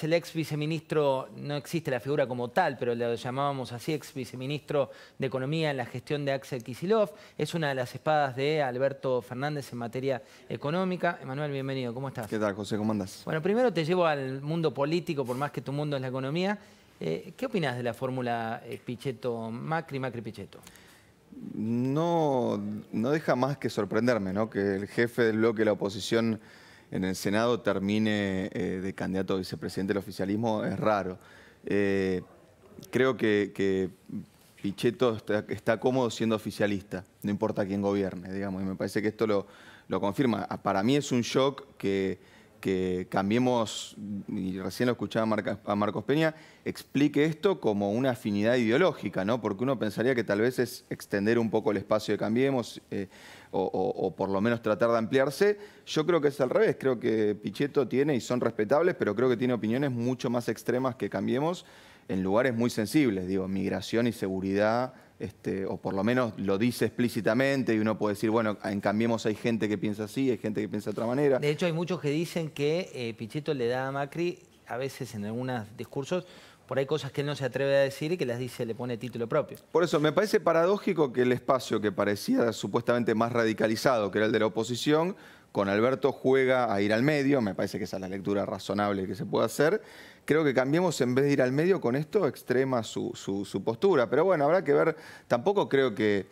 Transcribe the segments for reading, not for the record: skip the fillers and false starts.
El ex viceministro, no existe la figura como tal, pero lo llamábamos así, ex viceministro de Economía en la gestión de Axel Kicillof. Es una de las espadas de Alberto Fernández en materia económica. Emanuel, bienvenido, ¿cómo estás? ¿Qué tal, José? ¿Cómo andás? Bueno, primero te llevo al mundo político, por más que tu mundo es la economía. ¿Qué opinás de la fórmula Pichetto-Macri, Macri-Pichetto? No deja más que sorprenderme, ¿no? Que el jefe del bloque de la oposición en el Senado termine de candidato a vicepresidente del oficialismo es raro. Creo que Pichetto está cómodo siendo oficialista, no importa quién gobierne, digamos, y me parece que esto lo confirma. Para mí es un shock que Cambiemos, y recién lo escuchaba a Marcos Peña, explique esto como una afinidad ideológica, ¿no? Porque uno pensaría que tal vez es extender un poco el espacio de Cambiemos o por lo menos tratar de ampliarse. Yo creo que es al revés, creo que Pichetto tiene, y son respetables, pero creo que tiene opiniones mucho más extremas que Cambiemos en lugares muy sensibles, digo, migración y seguridad, o por lo menos lo dice explícitamente y uno puede decir, bueno, en Cambiemos hay gente que piensa así, hay gente que piensa de otra manera. De hecho, hay muchos que dicen que Pichetto le da a Macri, a veces en algunos discursos, por ahí cosas que él no se atreve a decir y que las dice, le pone título propio. Por eso, me parece paradójico que el espacio que parecía supuestamente más radicalizado, que era el de la oposición, con Alberto juega a ir al medio, me parece que esa es la lectura razonable que se puede hacer. Creo que Cambiemos, en vez de ir al medio con esto, extrema su postura. Pero bueno, habrá que ver, tampoco creo que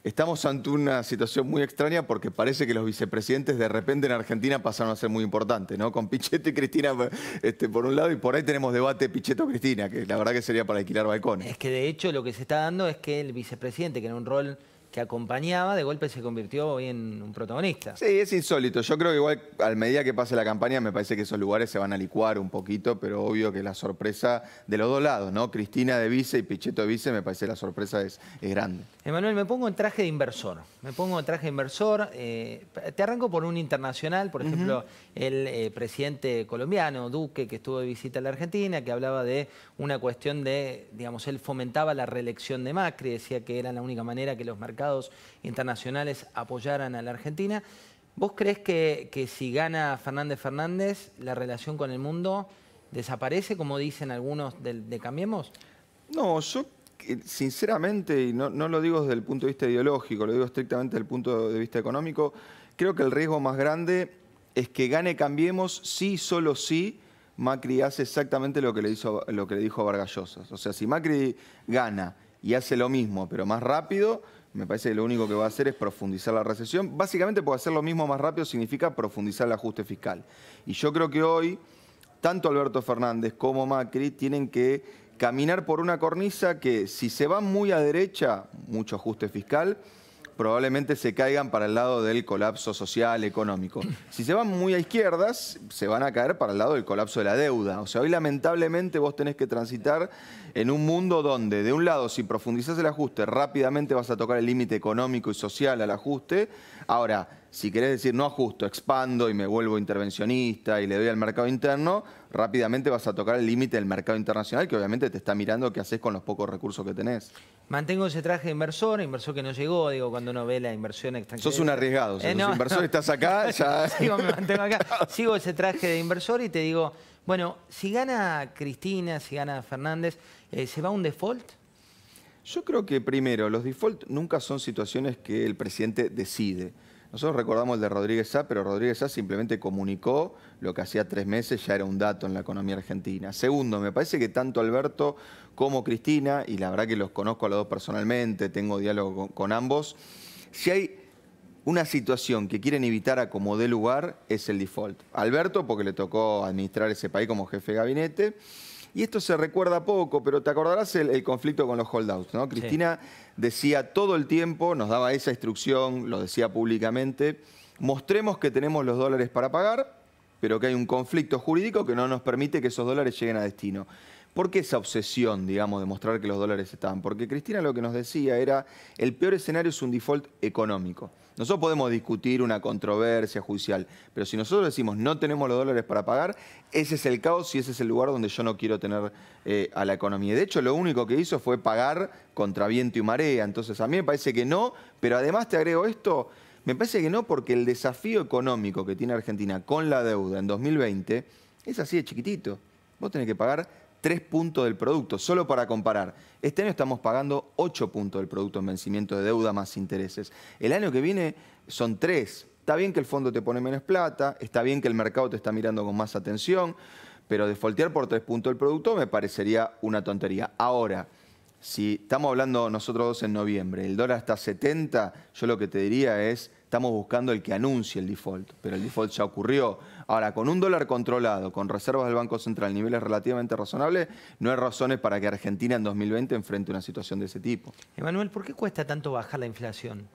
estamos ante una situación muy extraña porque parece que los vicepresidentes de repente en Argentina pasaron a ser muy importantes, ¿no? Con Pichetto y Cristina por un lado, y por ahí tenemos debate Pichetto-Cristina, que la verdad que sería para alquilar balcones. Es que de hecho lo que se está dando es que el vicepresidente, que era un rol que acompañaba, de golpe se convirtió hoy en un protagonista. Sí, es insólito. Yo creo que igual a medida que pase la campaña me parece que esos lugares se van a licuar un poquito, pero obvio que la sorpresa de los dos lados, ¿no? Cristina de vice y Pichetto de vice, me parece que la sorpresa es grande. Emanuel, me pongo en traje de inversor. Te arranco por un internacional, por ejemplo, el presidente colombiano, Duque, que estuvo de visita a la Argentina, que hablaba de una cuestión de, digamos, él fomentaba la reelección de Macri, decía que era la única manera que los mercados internacionales apoyaran a la Argentina. ¿Vos crees que si gana Fernández, la relación con el mundo desaparece, como dicen algunos de Cambiemos? No, yo sinceramente, y no lo digo desde el punto de vista ideológico, lo digo estrictamente desde el punto de vista económico, creo que el riesgo más grande es que gane Cambiemos sí, solo sí, Macri hace exactamente lo que le dijo a Vargas Llosa. O sea, si Macri gana y hace lo mismo, pero más rápido, me parece que lo único que va a hacer es profundizar la recesión. Básicamente, porque hacer lo mismo más rápido significa profundizar el ajuste fiscal. Y yo creo que hoy, tanto Alberto Fernández como Macri tienen que caminar por una cornisa que, si se van muy a derecha, mucho ajuste fiscal, probablemente se caigan para el lado del colapso social, económico. Si se van muy a izquierdas, se van a caer para el lado del colapso de la deuda. O sea, hoy lamentablemente vos tenés que transitar en un mundo donde, de un lado, si profundizás el ajuste, rápidamente vas a tocar el límite económico y social al ajuste. Ahora, si querés decir no ajusto, expando y me vuelvo intervencionista y le doy al mercado interno, rápidamente vas a tocar el límite del mercado internacional, que obviamente te está mirando qué haces con los pocos recursos que tenés. Mantengo ese traje de inversor que no llegó, digo, cuando uno ve la inversión extranjera. Sos un arriesgado, si no, inversor estás acá, ya... Me mantengo acá. Sigo ese traje de inversor y te digo, bueno, si gana Cristina, si gana Fernández, ¿se va a un default? Yo creo que primero, los default nunca son situaciones que el presidente decide. Nosotros recordamos el de Rodríguez Sá, pero Rodríguez Sá simplemente comunicó lo que hacía 3 meses ya era un dato en la economía argentina. Segundo, me parece que tanto Alberto como Cristina, y la verdad que los conozco a los dos personalmente, tengo diálogo con ambos, si hay una situación que quieren evitar a como dé lugar, es el default. Alberto, porque le tocó administrar ese país como jefe de gabinete. Y esto se recuerda poco, pero te acordarás el conflicto con los holdouts, ¿no? Cristina decía todo el tiempo, nos daba esa instrucción, lo decía públicamente, mostremos que tenemos los dólares para pagar, pero que hay un conflicto jurídico que no nos permite que esos dólares lleguen a destino. ¿Por qué esa obsesión, digamos, de mostrar que los dólares estaban? Porque Cristina lo que nos decía era, el peor escenario es un default económico. Nosotros podemos discutir una controversia judicial, pero si nosotros decimos no tenemos los dólares para pagar, ese es el caos y ese es el lugar donde yo no quiero tener a la economía. De hecho, lo único que hizo fue pagar contra viento y marea. Entonces, a mí me parece que no, pero además te agrego esto, me parece que no porque el desafío económico que tiene Argentina con la deuda en 2020 es así de chiquitito. vos tenés que pagar 3 puntos del producto, solo para comparar. Este año estamos pagando 8 puntos del producto en vencimiento de deuda más intereses. El año que viene son 3. Está bien que el fondo te pone menos plata, está bien que el mercado te está mirando con más atención, pero defaultear por 3 puntos del producto me parecería una tontería. Ahora, si estamos hablando nosotros dos en noviembre, el dólar está a 70, yo lo que te diría es, estamos buscando el que anuncie el default, pero el default ya ocurrió. Ahora, con un dólar controlado, con reservas del Banco Central, niveles relativamente razonables, no hay razones para que Argentina en 2020 enfrente una situación de ese tipo. Emanuel, ¿por qué cuesta tanto bajar la inflación?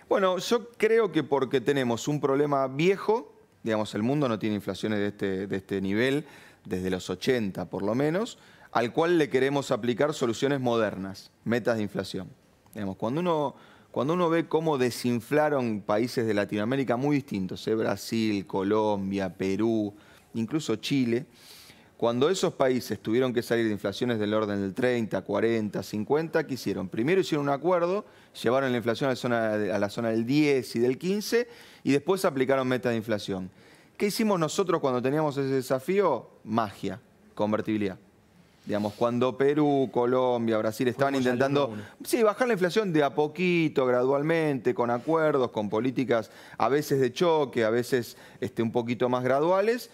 Bueno, yo creo que porque tenemos un problema viejo, digamos, el mundo no tiene inflaciones de este nivel, desde los 80 por lo menos, al cual le queremos aplicar soluciones modernas, metas de inflación. Digamos, cuando uno ve cómo desinflaron países de Latinoamérica muy distintos, Brasil, Colombia, Perú, incluso Chile, cuando esos países tuvieron que salir de inflaciones del orden del 30, 40, 50, ¿qué hicieron? Primero hicieron un acuerdo, llevaron la inflación a la zona del 10 y del 15 y después aplicaron metas de inflación. ¿Qué hicimos nosotros cuando teníamos ese desafío? Magia, convertibilidad. Digamos, cuando Perú, Colombia, Brasil estaban intentando bajar la inflación de a poquito, gradualmente, con acuerdos, con políticas a veces de choque, a veces un poquito más graduales,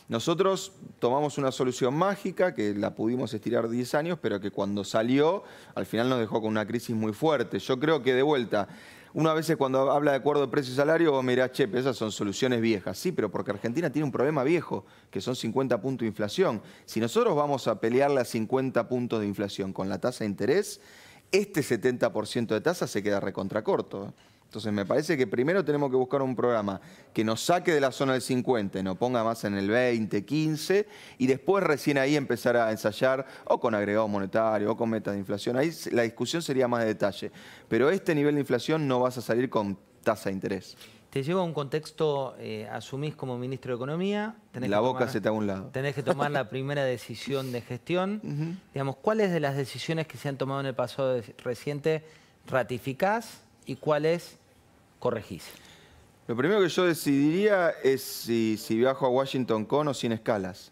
nosotros tomamos una solución mágica que la pudimos estirar 10 años, pero que cuando salió, al final nos dejó con una crisis muy fuerte. Yo creo que de vuelta, uno a veces cuando habla de acuerdo de precio y salario, vos mirás, che, pero esas son soluciones viejas. Sí, pero porque Argentina tiene un problema viejo, que son 50 puntos de inflación. Si nosotros vamos a pelearle a 50 puntos de inflación con la tasa de interés, este 70% de tasa se queda recontracorto. Entonces me parece que primero tenemos que buscar un programa que nos saque de la zona del 50 y nos ponga más en el 20, 15 y después recién ahí empezar a ensayar o con agregado monetario o con metas de inflación. Ahí la discusión sería más de detalle. Pero este nivel de inflación no vas a salir con tasa de interés. Te lleva a un contexto, asumís como ministro de Economía. La boca se te haga a un lado. Tenés que tomar la primera decisión de gestión. Digamos, ¿cuáles de las decisiones que se han tomado en el pasado reciente ratificás y cuáles corregís? Lo primero que yo decidiría es si viajo a Washington con o sin escalas.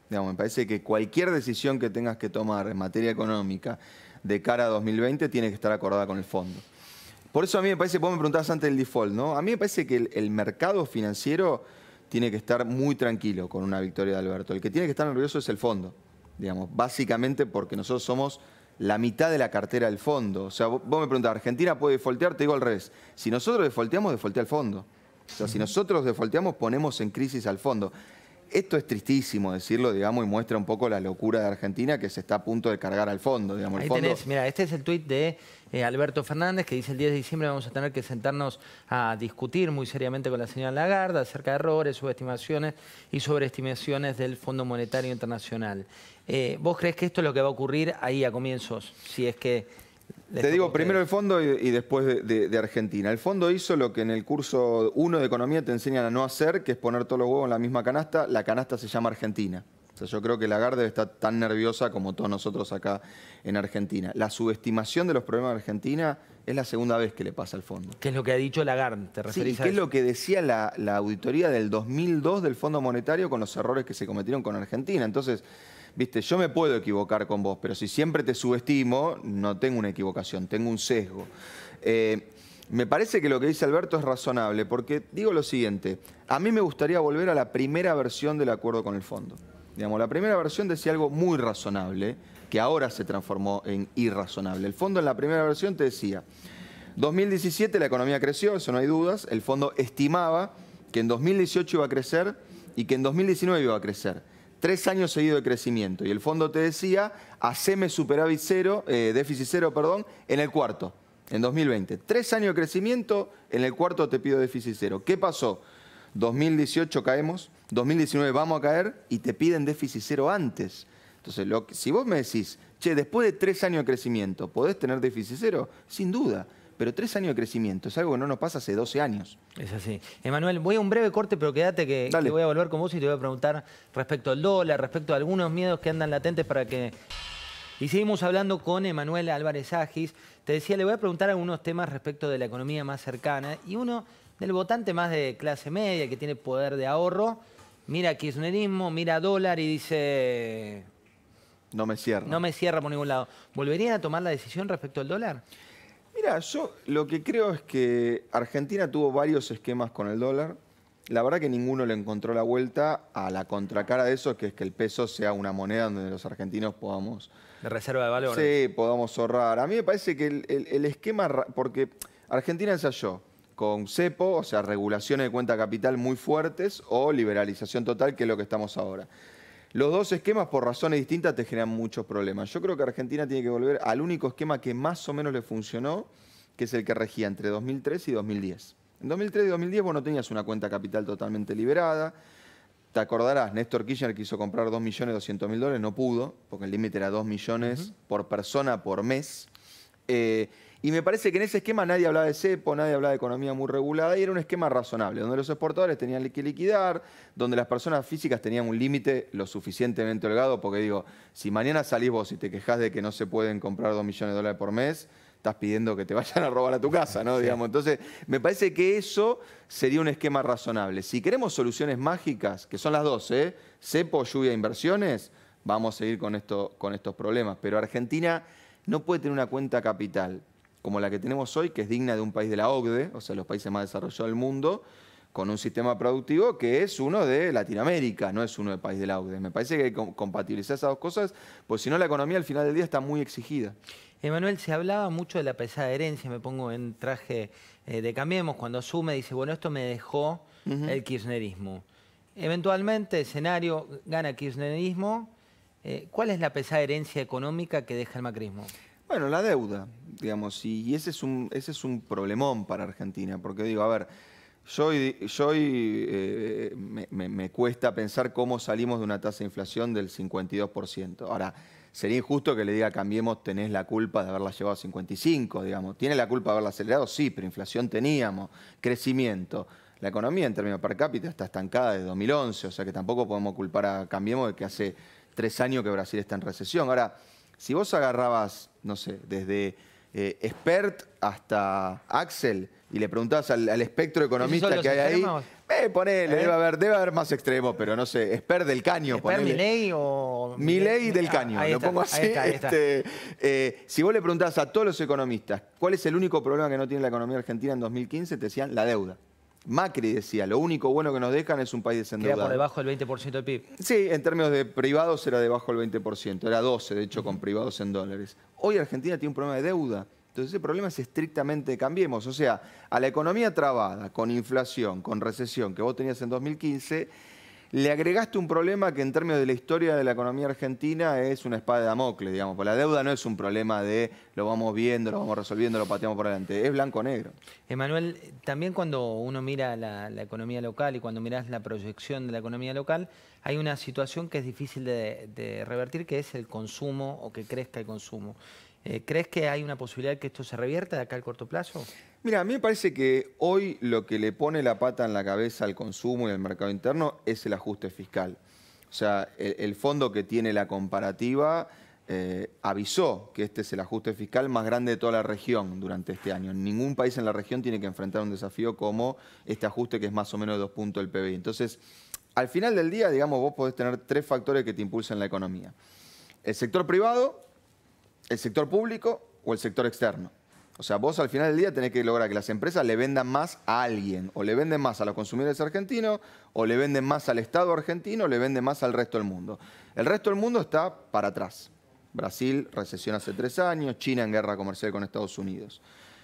Digamos, me parece que cualquier decisión que tengas que tomar en materia económica de cara a 2020 tiene que estar acordada con el fondo. Por eso a mí me parece, vos me preguntabas antes del default, ¿no? A mí me parece que el mercado financiero tiene que estar muy tranquilo con una victoria de Alberto. El que tiene que estar nervioso es el fondo, digamos, básicamente porque nosotros somos la mitad de la cartera del fondo. O sea, vos me preguntás, ¿Argentina puede defaultear? Te digo al revés. Si nosotros defaulteamos, defaultea el fondo. O sea, si nosotros defaulteamos, ponemos en crisis al fondo. Esto es tristísimo decirlo, digamos, y muestra un poco la locura de Argentina que se está a punto de cargar al fondo. Digamos, ahí el fondo... tenés, mira, este es el tuit de Alberto Fernández que dice el 10 de diciembre vamos a tener que sentarnos a discutir muy seriamente con la señora Lagarde acerca de errores, subestimaciones y sobreestimaciones del Fondo Monetario Internacional. ¿Vos crees que esto es lo que va a ocurrir ahí a comienzos? Si es que... Te digo primero el fondo y después de Argentina. El fondo hizo lo que en el curso 1 de Economía te enseñan a no hacer, que es poner todos los huevos en la misma canasta. La canasta se llama Argentina. O sea, yo creo que Lagarde está tan nerviosa como todos nosotros acá en Argentina. La subestimación de los problemas de Argentina es la segunda vez que le pasa al fondo. ¿Qué es lo que ha dicho Lagarde? ¿Te referís a ¿qué eso? es lo que decía la auditoría del 2002 del Fondo Monetario con los errores que se cometieron con Argentina? Entonces... Viste, yo me puedo equivocar con vos, pero si siempre te subestimo, no tengo una equivocación, tengo un sesgo. Me parece que lo que dice Alberto es razonable, porque digo lo siguiente, a mí me gustaría volver a la primera versión del acuerdo con el fondo. Digamos, la primera versión decía algo muy razonable, que ahora se transformó en irrazonable. El fondo en la primera versión te decía, 2017 la economía creció, eso no hay dudas, el fondo estimaba que en 2018 iba a crecer y que en 2019 iba a crecer. 3 años seguidos de crecimiento. Y el fondo te decía, haceme superávit cero, déficit cero, perdón, en el cuarto, en 2020. 3 años de crecimiento, en el cuarto te pido déficit cero. ¿Qué pasó? 2018 caemos, 2019 vamos a caer y te piden déficit cero antes. Entonces, si vos me decís, che, después de 3 años de crecimiento, ¿podés tener déficit cero? Sin duda. Pero 3 años de crecimiento es algo que no nos pasa hace 12 años. Es así. Emanuel, voy a un breve corte, pero quédate que voy a volver con vos y te voy a preguntar respecto al dólar, respecto a algunos miedos que andan latentes para que... Y seguimos hablando con Emanuel Álvarez Agis. Te decía, le voy a preguntar algunos temas respecto de la economía más cercana y uno del votante más de clase media, que tiene poder de ahorro, mira kirchnerismo, mira dólar y dice, No me cierra. no me cierra por ningún lado. ¿Volverían a tomar la decisión respecto al dólar? Mira, yo lo que creo es que Argentina tuvo varios esquemas con el dólar. La verdad que ninguno le encontró la vuelta a la contracara de eso, que es que el peso sea una moneda donde los argentinos podamos... De reserva de valor. Sí, podamos ahorrar. A mí me parece que el esquema... Porque Argentina ensayó con cepo, o sea, regulaciones de cuenta capital muy fuertes o liberalización total, que es lo que estamos ahora. Los dos esquemas, por razones distintas, te generan muchos problemas. Yo creo que Argentina tiene que volver al único esquema que más o menos le funcionó, que es el que regía entre 2003 y 2010. En 2003 y 2010 vos no tenías una cuenta capital totalmente liberada. Te acordarás, Néstor Kirchner quiso comprar 2.200.000 dólares, no pudo, porque el límite era 2 millones por persona por mes. Y me parece que en ese esquema nadie hablaba de cepo, nadie hablaba de economía muy regulada y era un esquema razonable, donde los exportadores tenían que liquidar, donde las personas físicas tenían un límite lo suficientemente holgado, porque digo, si mañana salís vos y te quejás de que no se pueden comprar 2 millones de dólares por mes, estás pidiendo que te vayan a robar a tu casa, ¿no? Sí. Digamos. Entonces, me parece que eso sería un esquema razonable. Si queremos soluciones mágicas, que son las dos, cepo, lluvia, inversiones, vamos a seguir con estos problemas. Pero Argentina no puede tener una cuenta capital como la que tenemos hoy, que es digna de un país de la OCDE, o sea, los países más desarrollados del mundo, con un sistema productivo que es uno de Latinoamérica, no es uno del país de la OCDE. Me parece que hay que compatibilizar esas dos cosas, pues si no la economía al final del día está muy exigida. Emanuel, se hablaba mucho de la pesada herencia, me pongo en traje de Cambiemos, cuando asume dice, bueno, esto me dejó el kirchnerismo. Eventualmente, escenario, gana kirchnerismo. ¿Cuál es la pesada herencia económica que deja el macrismo? Bueno, la deuda, digamos, y ese es un problemón para Argentina, porque digo, a ver, me cuesta pensar cómo salimos de una tasa de inflación del 52%. Ahora, sería injusto que le diga Cambiemos, tenés la culpa de haberla llevado a 55, digamos. ¿Tiene la culpa de haberla acelerado? Sí, pero inflación teníamos, crecimiento. La economía en términos per cápita está estancada desde 2011, o sea que tampoco podemos culpar a Cambiemos de que hace 3 años que Brasil está en recesión. Ahora, si vos agarrabas, no sé, desde Expert hasta Axel y le preguntabas al espectro economista que hay ahí, ponele, debe haber más extremos, pero no sé, Expert del Caño, ponele. ¿Milei o...? Milei del Caño, lo pongo así. Ahí está. Si vos le preguntás a todos los economistas cuál es el único problema que no tiene la economía argentina en 2015, te decían la deuda. Macri decía, lo único bueno que nos dejan es un país desendeudado. Queda por debajo del 20% del PIB. Sí, en términos de privados era debajo del 20%, era 12% de hecho con privados en dólares. Hoy Argentina tiene un problema de deuda, entonces ese problema es estrictamente Cambiemos. O sea, a la economía trabada, con inflación, con recesión que vos tenías en 2015, le agregaste un problema que en términos de la historia de la economía argentina es una espada de Damocles, digamos. Porque la deuda no es un problema de lo vamos viendo, lo vamos resolviendo, lo pateamos por adelante. Es blanco-negro. Emanuel, también cuando uno mira la economía local y cuando mirás la proyección de la economía local, hay una situación que es difícil de revertir, que es el consumo o que crezca el consumo. ¿Crees que hay una posibilidad de que esto se revierta de acá al corto plazo? Mira, a mí me parece que hoy lo que le pone la pata en la cabeza al consumo y al mercado interno es el ajuste fiscal. O sea, el fondo que tiene la comparativa avisó que este es el ajuste fiscal más grande de toda la región durante este año. Ningún país en la región tiene que enfrentar un desafío como este ajuste que es más o menos de 2 puntos del PBI. Entonces, al final del día, digamos, vos podés tener 3 factores que te impulsan la economía. El sector privado, el sector público o el sector externo. O sea, vos al final del día tenés que lograr que las empresas le vendan más a alguien. O le venden más a los consumidores argentinos, o le venden más al Estado argentino, o le venden más al resto del mundo. El resto del mundo está para atrás. Brasil, recesión hace 3 años, China en guerra comercial con Estados Unidos.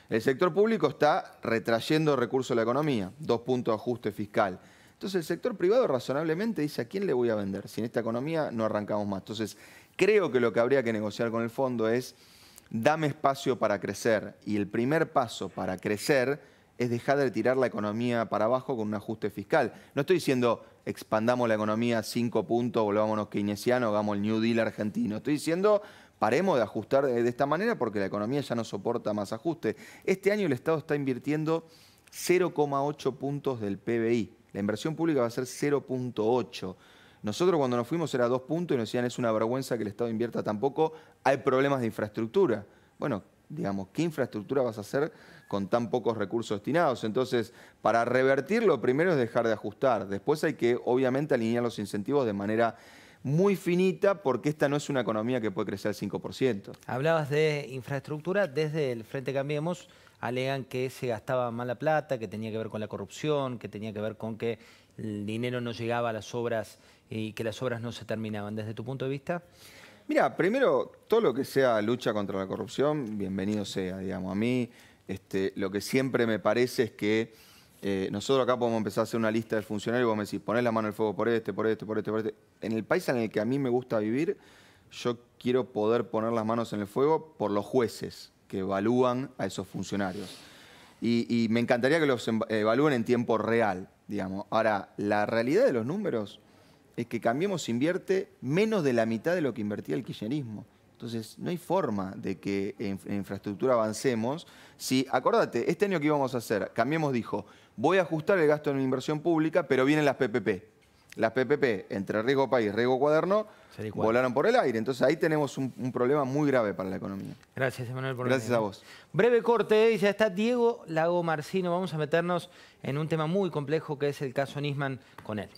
El sector público está retrayendo recursos de la economía, 2 puntos de ajuste fiscal. Entonces el sector privado razonablemente dice, ¿a quién le voy a vender? Si en esta economía no arrancamos más. Entonces creo que lo que habría que negociar con el fondo es, dame espacio para crecer. Y el primer paso para crecer es dejar de tirar la economía para abajo con un ajuste fiscal. No estoy diciendo expandamos la economía 5 puntos, volvámonos keynesianos, hagamos el New Deal argentino. Estoy diciendo paremos de ajustar de esta manera porque la economía ya no soporta más ajuste. Este año el Estado está invirtiendo 0,8 puntos del PBI. La inversión pública va a ser 0,8. Nosotros cuando nos fuimos era 2 puntos y nos decían es una vergüenza que el Estado invierta tampoco, hay problemas de infraestructura. Bueno, Digamos, ¿qué infraestructura vas a hacer con tan pocos recursos destinados? Entonces, para revertir, lo primero es dejar de ajustar. Después hay que, obviamente, alinear los incentivos de manera muy finita, porque esta no es una economía que puede crecer al 5%. Hablabas de infraestructura, desde el Frente Cambiemos alegan que se gastaba mala plata, que tenía que ver con la corrupción, que tenía que ver con que el dinero no llegaba a las obras y que las obras no se terminaban. ¿Desde tu punto de vista? Mira, primero, todo lo que sea lucha contra la corrupción, bienvenido sea, digamos. A mí, lo que siempre me parece es que nosotros acá podemos empezar a hacer una lista de funcionarios y vos me decís, ponés la mano en el fuego por este, por este, por este, por este. En el país en el que a mí me gusta vivir, yo quiero poder poner las manos en el fuego por los jueces que evalúan a esos funcionarios. Y me encantaría que los evalúen en tiempo real, digamos. Ahora, la realidad de los números es que Cambiemos invierte menos de la mitad de lo que invertía el kirchnerismo. Entonces, no hay forma de que en infraestructura avancemos. Si, acordate, este año que íbamos a hacer, Cambiemos dijo, voy a ajustar el gasto en inversión pública, pero vienen las PPP. Las PPP, entre riesgo país, riesgo cuaderno, volaron por el aire. Entonces, ahí tenemos un problema muy grave para la economía. Gracias, Emanuel, por Gracias a vos. Breve corte, y ya está Diego Lago Marcino. Vamos a meternos en un tema muy complejo que es el caso Nisman con él.